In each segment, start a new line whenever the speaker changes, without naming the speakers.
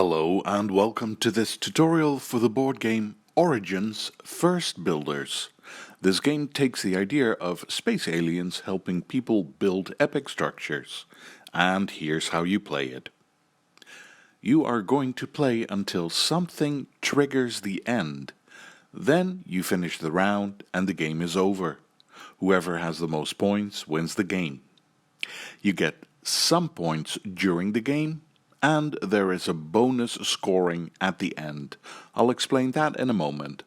Hello and welcome to this tutorial for the board game Origins First Builders. This game takes the idea of space aliens helping people build epic structures, and here's how you play it. You are going to play until something triggers the end. Then you finish the round and the game is over. Whoever has the most points wins the game. You get some points during the game, and there is a bonus scoring at the end. I'll explain that in a moment.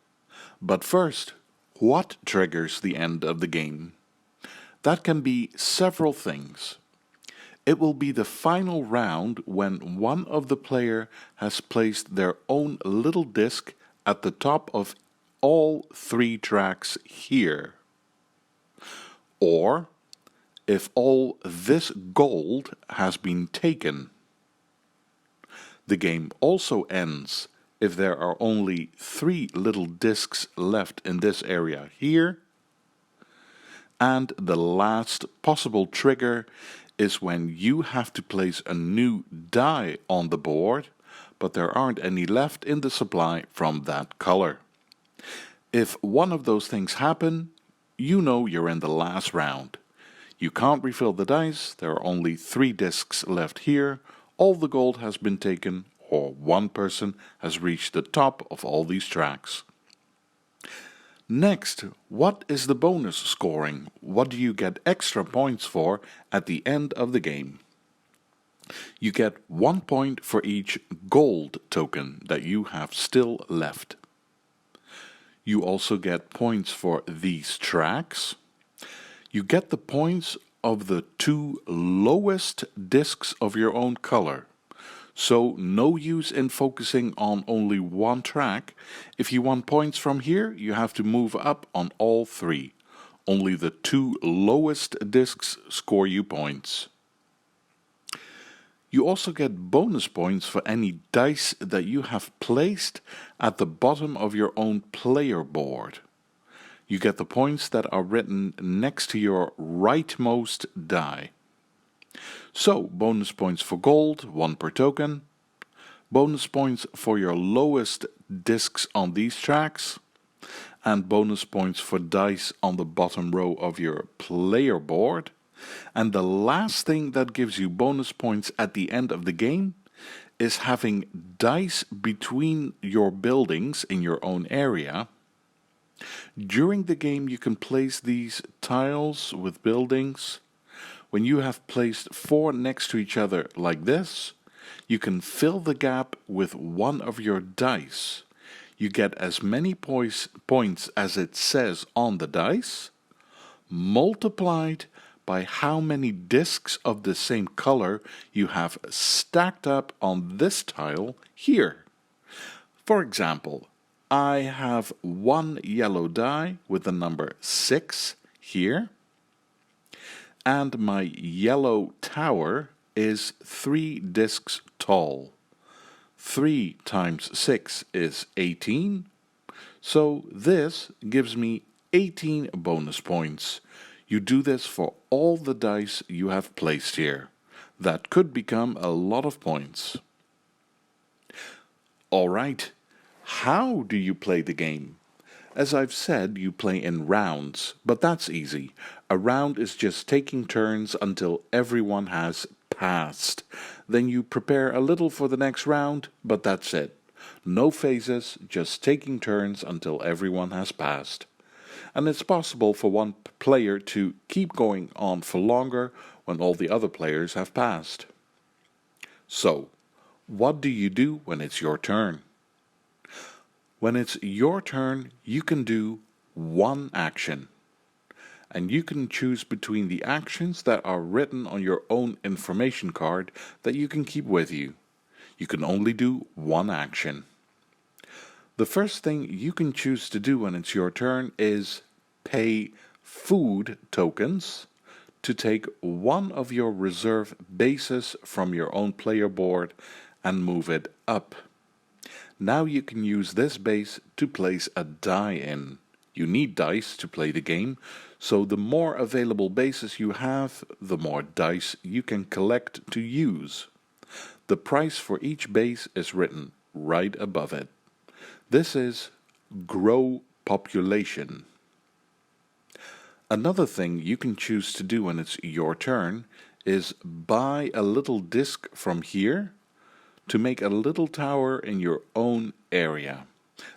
But first, what triggers the end of the game? That can be several things. It will be the final round when one of the player has placed their own little disc at the top of all three tracks here. Or if all this gold has been taken. The game also ends if there are only 3 little discs left in this area here. And the last possible trigger is when you have to place a new die on the board, but there aren't any left in the supply from that color. If one of those things happen, you know you're in the last round. You can't refill the dice, there are only 3 discs left here. All the gold has been taken, or one person has reached the top of all these tracks. Next, what is the bonus scoring? What do you get extra points for at the end of the game? You get 1 point for each gold token that you have still left. You also get points for these tracks. You get the points of the 2 lowest discs of your own color. So no use in focusing on only one track. If you want points from here, you have to move up on all 3. Only the 2 lowest discs score you points. You also get bonus points for any dice that you have placed at the bottom of your own player board. You get the points that are written next to your rightmost die. So, bonus points for gold, 1 per token. Bonus points for your lowest discs on these tracks. And bonus points for dice on the bottom row of your player board. And the last thing that gives you bonus points at the end of the game is having dice between your buildings in your own area. During the game you can place these tiles with buildings. When you have placed 4 next to each other like this, you can fill the gap with one of your dice. You get as many points as it says on the dice, multiplied by how many discs of the same color you have stacked up on this tile here. For example, I have 1 yellow die with the number 6 here, and my yellow tower is 3 discs tall. 3 times 6 is 18, so this gives me 18 bonus points. You do this for all the dice you have placed here. That could become a lot of points. Alright, how do you play the game? As I've said, you play in rounds, but that's easy. A round is just taking turns until everyone has passed. Then you prepare a little for the next round, but that's it. No phases, just taking turns until everyone has passed. And it's possible for one player to keep going on for longer when all the other players have passed. So, what do you do when it's your turn? When it's your turn, you can do one action. And you can choose between the actions that are written on your own information card that you can keep with you. You can only do one action. The first thing you can choose to do when it's your turn is pay food tokens to take one of your reserve bases from your own player board and move it up. Now you can use this base to place a die in. You need dice to play the game, so the more available bases you have, the more dice you can collect to use. The price for each base is written right above it. This is grow population. Another thing you can choose to do when it's your turn is buy a little disc from here to make a little tower in your own area.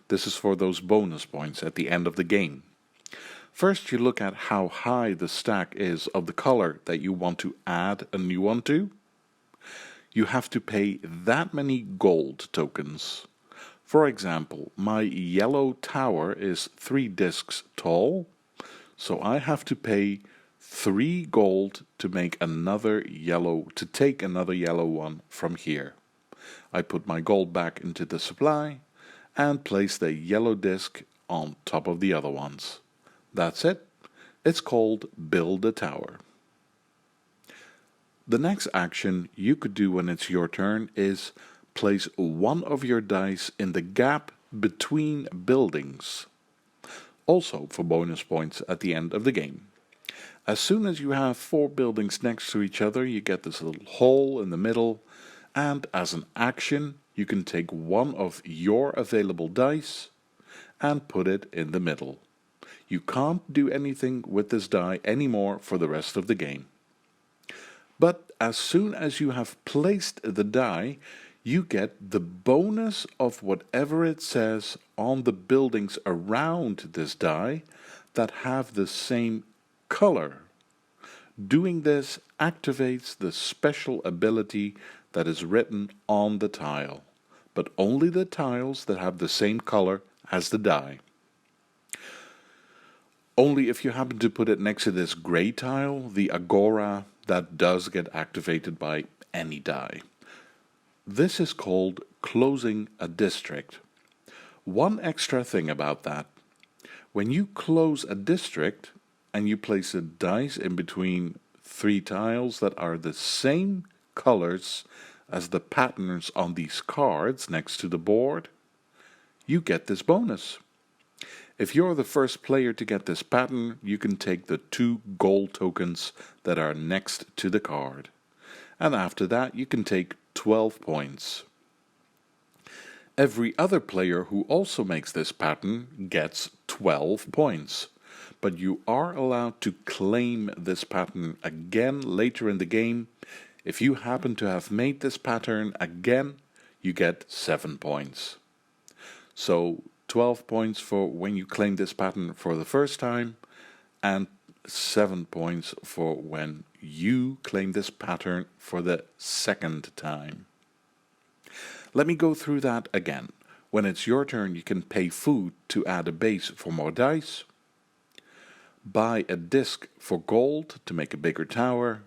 This is for those bonus points at the end of the game. First, you look at how high the stack is of the color that you want to add a new one to. You have to pay that many gold tokens. For example, my yellow tower is 3 discs tall, so I have to pay 3 gold to make another yellow, to take another yellow one from here. I put my gold back into the supply and place the yellow disc on top of the other ones. That's it. It's called build a tower. The next action you could do when it's your turn is place one of your dice in the gap between buildings. Also for bonus points at the end of the game. As soon as you have 4 buildings next to each other, you get this little hole in the middle, and as an action you can take one of your available dice and put it in the middle. You can't do anything with this die anymore for the rest of the game. But as soon as you have placed the die, you get the bonus of whatever it says on the buildings around this die that have the same color. Doing this activates the special ability that is written on the tile, but only the tiles that have the same color as the die. Only if you happen to put it next to this gray tile, the agora, that does get activated by any die. This is called closing a district. One extra thing about that. When you close a district and you place a dice in between 3 tiles that are the same colors as the patterns on these cards next to the board, you get this bonus. If you're the first player to get this pattern, you can take the 2 gold tokens that are next to the card. And after that, you can take 12 points. Every other player who also makes this pattern gets 12 points. But you are allowed to claim this pattern again later in the game. If you happen to have made this pattern again, you get 7 points. So 12 points for when you claim this pattern for the first time, and 7 points for when you claim this pattern for the second time. Let me go through that again. When it's your turn, you can pay food to add a base for more dice, buy a disc for gold to make a bigger tower,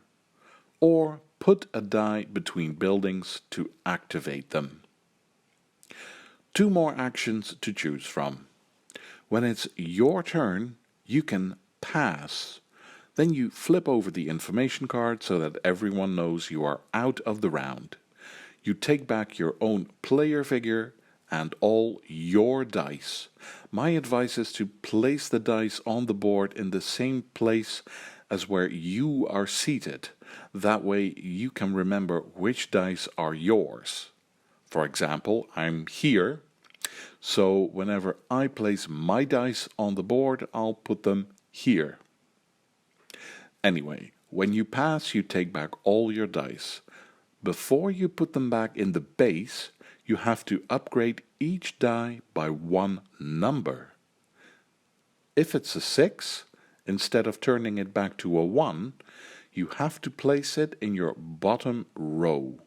or put a die between buildings to activate them. 2 more actions to choose from. When it's your turn, you can pass. Then you flip over the information card so that everyone knows you are out of the round. You take back your own player figure and all your dice. My advice is to place the dice on the board in the same place as where you are seated. That way you can remember which dice are yours. For example, I'm here, so whenever I place my dice on the board, I'll put them here. Anyway, when you pass, you take back all your dice. Before you put them back in the base, you have to upgrade each die by 1 number. If it's a 6, instead of turning it back to a 1, you have to place it in your bottom row.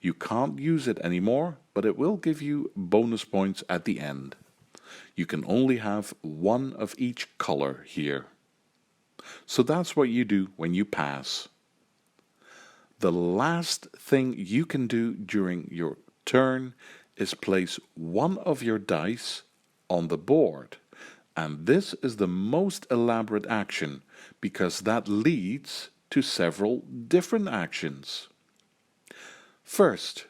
You can't use it anymore, but it will give you bonus points at the end. You can only have 1 of each color here. So that's what you do when you pass. The last thing you can do during your turn is place 1 of your dice on the board. And this is the most elaborate action because that leads to several different actions. First,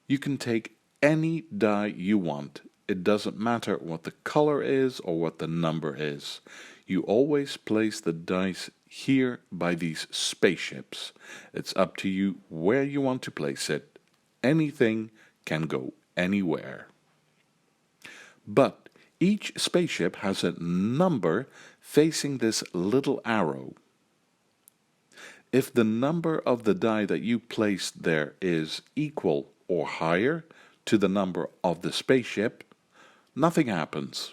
you can take any die you want. It doesn't matter what the color is or what the number is. You always place the dice here by these spaceships. It's up to you where you want to place it. anything can go anywhere. But each spaceship has a number facing this little arrow. If the number of the die that you placed there is equal or higher to the number of the spaceship, nothing happens.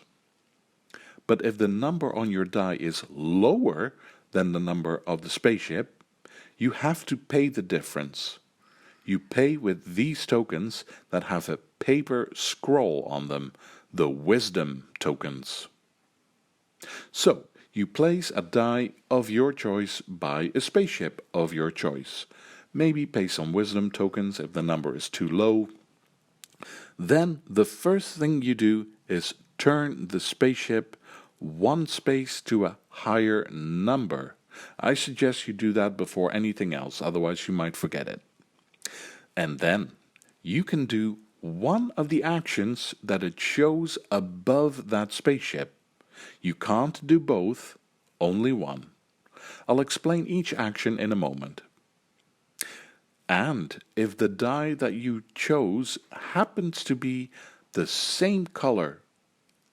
But if the number on your die is lower than the number of the spaceship, you have to pay the difference. You pay with these tokens that have a paper scroll on them, the wisdom tokens. So, you place a die of your choice by a spaceship of your choice. Maybe pay some wisdom tokens if the number is too low. Then the first thing you do is turn the spaceship one space to a higher number. I suggest you do that before anything else, otherwise you might forget it. And then you can do one of the actions that it shows above that spaceship. You can't do both, only one. I'll explain each action in a moment. And if the die that you chose happens to be the same color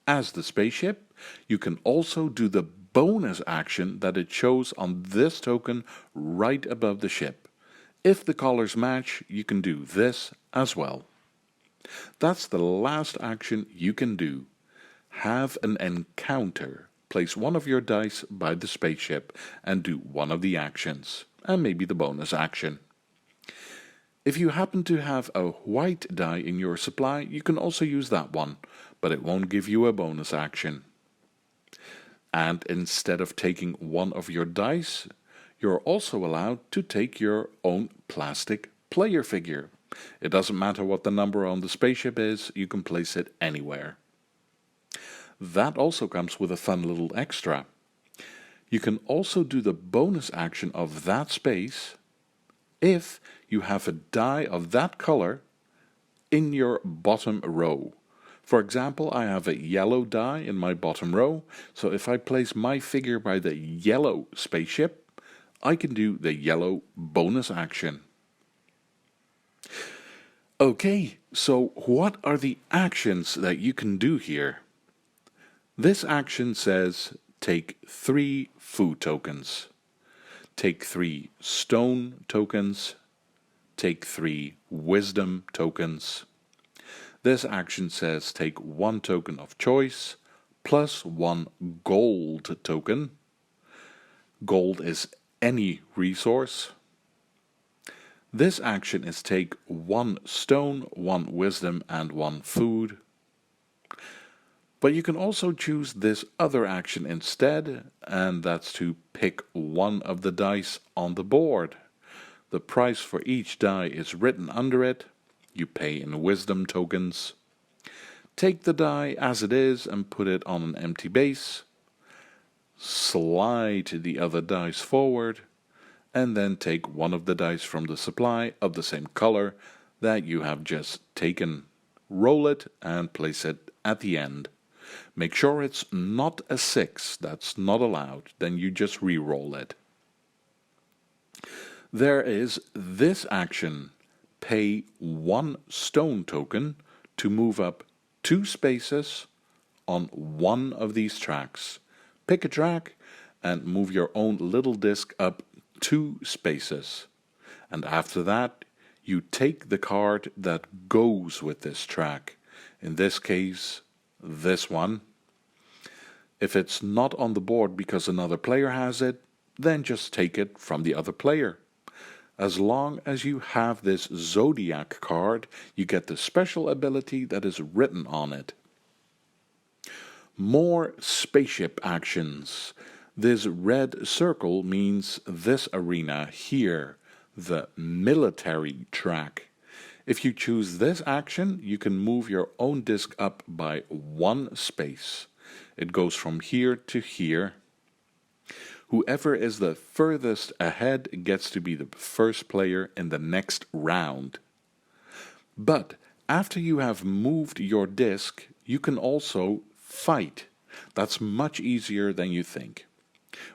as the spaceship, you can also do the bonus action that it shows on this token right above the ship. If the colors match, you can do this as well. That's the last action you can do. Have an encounter. Place one of your dice by the spaceship and do one of the actions, and maybe the bonus action. If you happen to have a white die in your supply, you can also use that one, but it won't give you a bonus action. And instead of taking one of your dice, you're also allowed to take your own plastic player figure. It doesn't matter what the number on the spaceship is, you can place it anywhere. That also comes with a fun little extra. You can also do the bonus action of that space if you have a die of that color in your bottom row. For example, I have a yellow die in my bottom row, so if I place my figure by the yellow spaceship, I can do the yellow bonus action. Okay, so what are the actions that you can do here? This action says take 3 food tokens, take 3 stone tokens, take 3 wisdom tokens. This action says take 1 token of choice plus 1 gold token. Gold is any resource. This action is take 1 stone, 1 wisdom and 1 food. But you can also choose this other action instead, and that's to pick one of the dice on the board. The price for each die is written under it. You pay in wisdom tokens. Take the die as it is and put it on an empty base. Slide the other dice forward, and then take one of the dice from the supply of the same color that you have just taken. Roll it and place it at the end. Make sure it's not a 6, that's not allowed, then you just re-roll it. There is this action, pay 1 stone token to move up 2 spaces on one of these tracks. Pick a track and move your own little disc up 2 spaces. And after that, you take the card that goes with this track. In this case, this one. If it's not on the board because another player has it, then just take it from the other player. As long as you have this Zodiac card, you get the special ability that is written on it. More spaceship actions. This red circle means this arena here, the military track. If you choose this action, you can move your own disc up by 1 space. It goes from here to here. Whoever is the furthest ahead gets to be the first player in the next round. But after you have moved your disc, you can also fight. That's much easier than you think.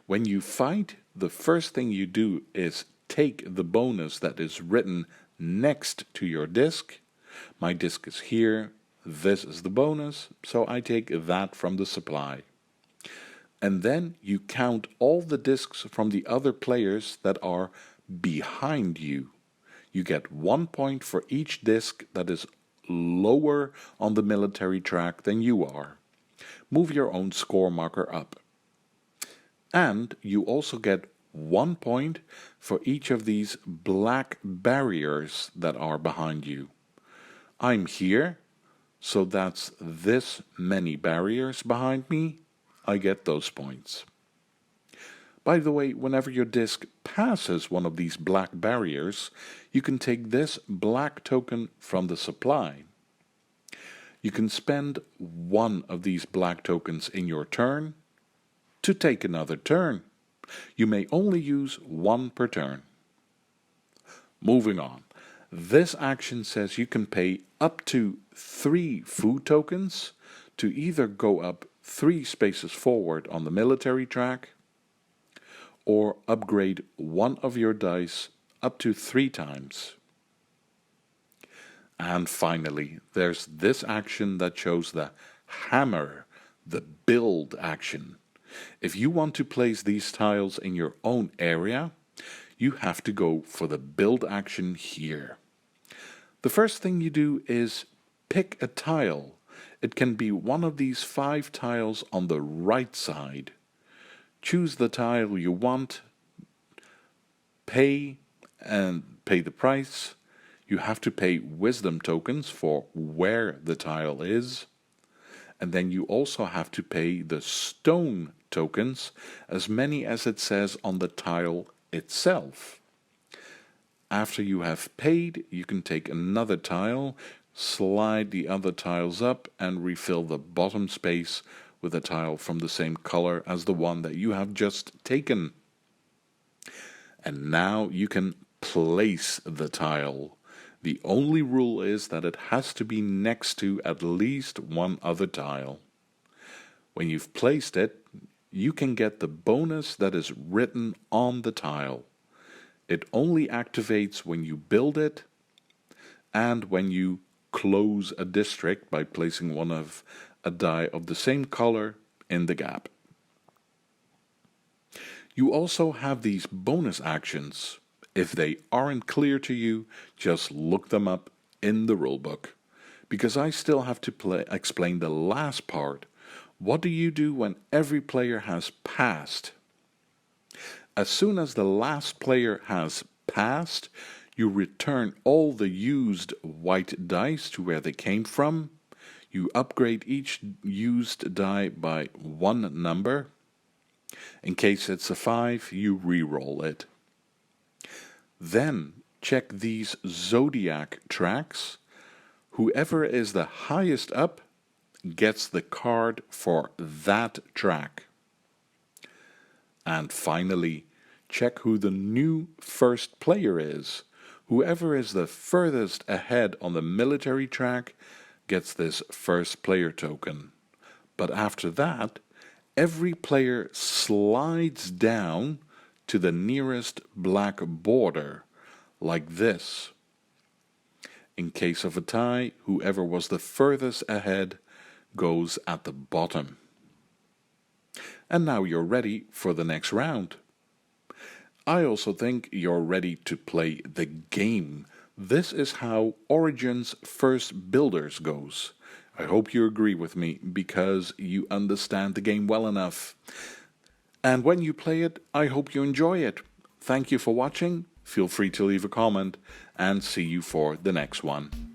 When you fight, the first thing you do is take the bonus that is written next to your disc. My disc is here, this is the bonus, so I take that from the supply. And then you count all the discs from the other players that are behind you. You get 1 point for each disc that is lower on the military track than you are. Move your own score marker up. And you also get 1 point for each of these black barriers that are behind you. I'm here, so that's this many barriers behind me. I get those points. By the way, whenever your disc passes one of these black barriers, you can take this black token from the supply. You can spend one of these black tokens in your turn to take another turn. You may only use one per turn. Moving on. This action says you can pay up to 3 food tokens to either go up 3 spaces forward on the military track or upgrade one of your dice up to 3 times. And finally, there's this action that shows the hammer, the build action. If you want to place these tiles in your own area, you have to go for the build action here. The first thing you do is pick a tile. It can be one of these 5 tiles on the right side. Choose the tile you want, pay the price. You have to pay wisdom tokens for where the tile is. And then you also have to pay the stone tokens, as many as it says on the tile itself. After you have paid, you can take another tile, slide the other tiles up and refill the bottom space with a tile from the same color as the one that you have just taken. And now you can place the tile. The only rule is that it has to be next to at least one other tile. When you've placed it, you can get the bonus that is written on the tile. It only activates when you build it and when you close a district by placing one of a die of the same color in the gap. You also have these bonus actions. If they aren't clear to you, just look them up in the rulebook. Because I still have to explain the last part. What do you do when every player has passed? As soon as the last player has passed, you return all the used white dice to where they came from. You upgrade each used die by 1 number. In case it's a 5, you re-roll it. Then check these zodiac tracks. Whoever is the highest up gets the card for that track. And finally, check who the new first player is. Whoever is the furthest ahead on the military track gets this first player token. But after that, every player slides down to the nearest black border, like this. In case of a tie, whoever was the furthest ahead goes at the bottom. And now you're ready for the next round. I also think you're ready to play the game. This is how Origin's First Builders goes. I hope you agree with me, because you understand the game well enough. And when you play it, I hope you enjoy it. Thank you for watching. Feel free to leave a comment, and see you for the next one.